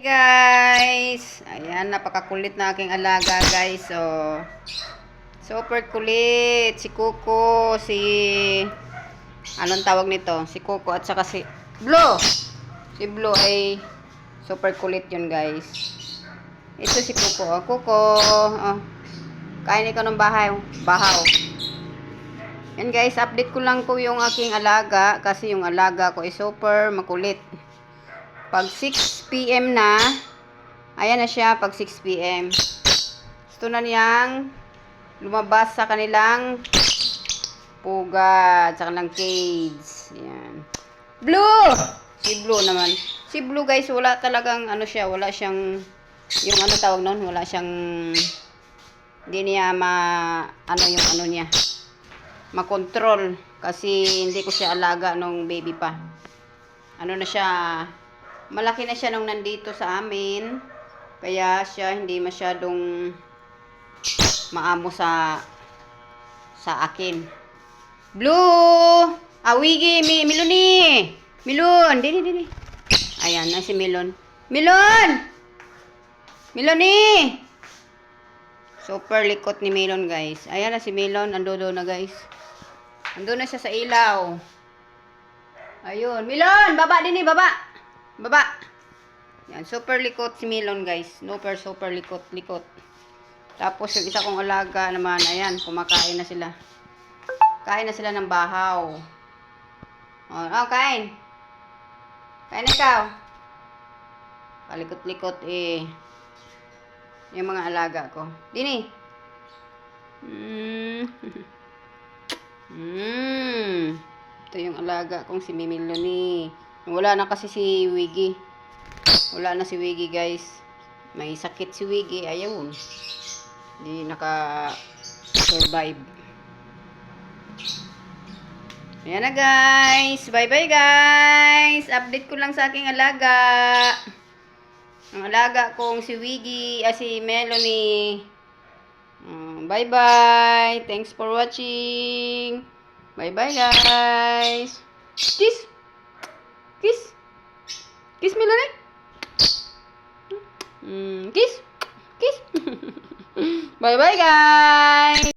Guys, ayan, napakakulit na aking alaga guys. So, super kulit si Coco, anong tawag nito, si Coco at saka si Blue. Si Blue ay super kulit yun guys. Ito si Coco. Coco, kain ikaw ng bahaw. Yan guys, update ko lang po yung aking alaga kasi yung alaga ko ay super makulit. Pag 6 PM na, ayan na siya pag 6 PM. Gusto na niyang lumabas sa kanilang pugad, sa kanilang cage. Ayan. Blue! Si Blue naman. Si Blue guys, wala talagang ano siya, wala siyang, yung ano tawag nun, wala siyang, hindi niya makontrol. Kasi hindi ko siya alaga nung baby pa. Ano na siya, malaki na siya nung nandito sa amin. Kaya siya hindi masyadong maamo sa akin. Blue! Wiggy! Miloni! Milon! Dini. Ayan, na si Milon. Milon! Miloni! Super likot ni Milon, guys. Ayan na si Milon. Andoon na, guys. Andoon na siya sa ilaw. Ayun. Milon! Baba din baba! Baba! Yan. Super likot si Milon, guys. Super likot. Tapos yung isa kong alaga naman, ayan. Kumakain na sila. Kain na sila ng bahaw. Kain. Kain na ikaw. Palikot-likot yung mga alaga ko. Dini. Ito yung alaga kong si Miloni. Wala na kasi si Wiggy. Wala na si Wiggy, guys. May sakit si Wiggy. Ayun. Hindi naka-survive. Ayan na, guys. Bye-bye, guys. Update ko lang sa aking alaga. Ang alaga kong si Wiggy, si Melanie. Bye-bye. Thanks for watching. Bye-bye, guys. Kiss. Kiss, Melanie. Kiss. Bye-bye, guys.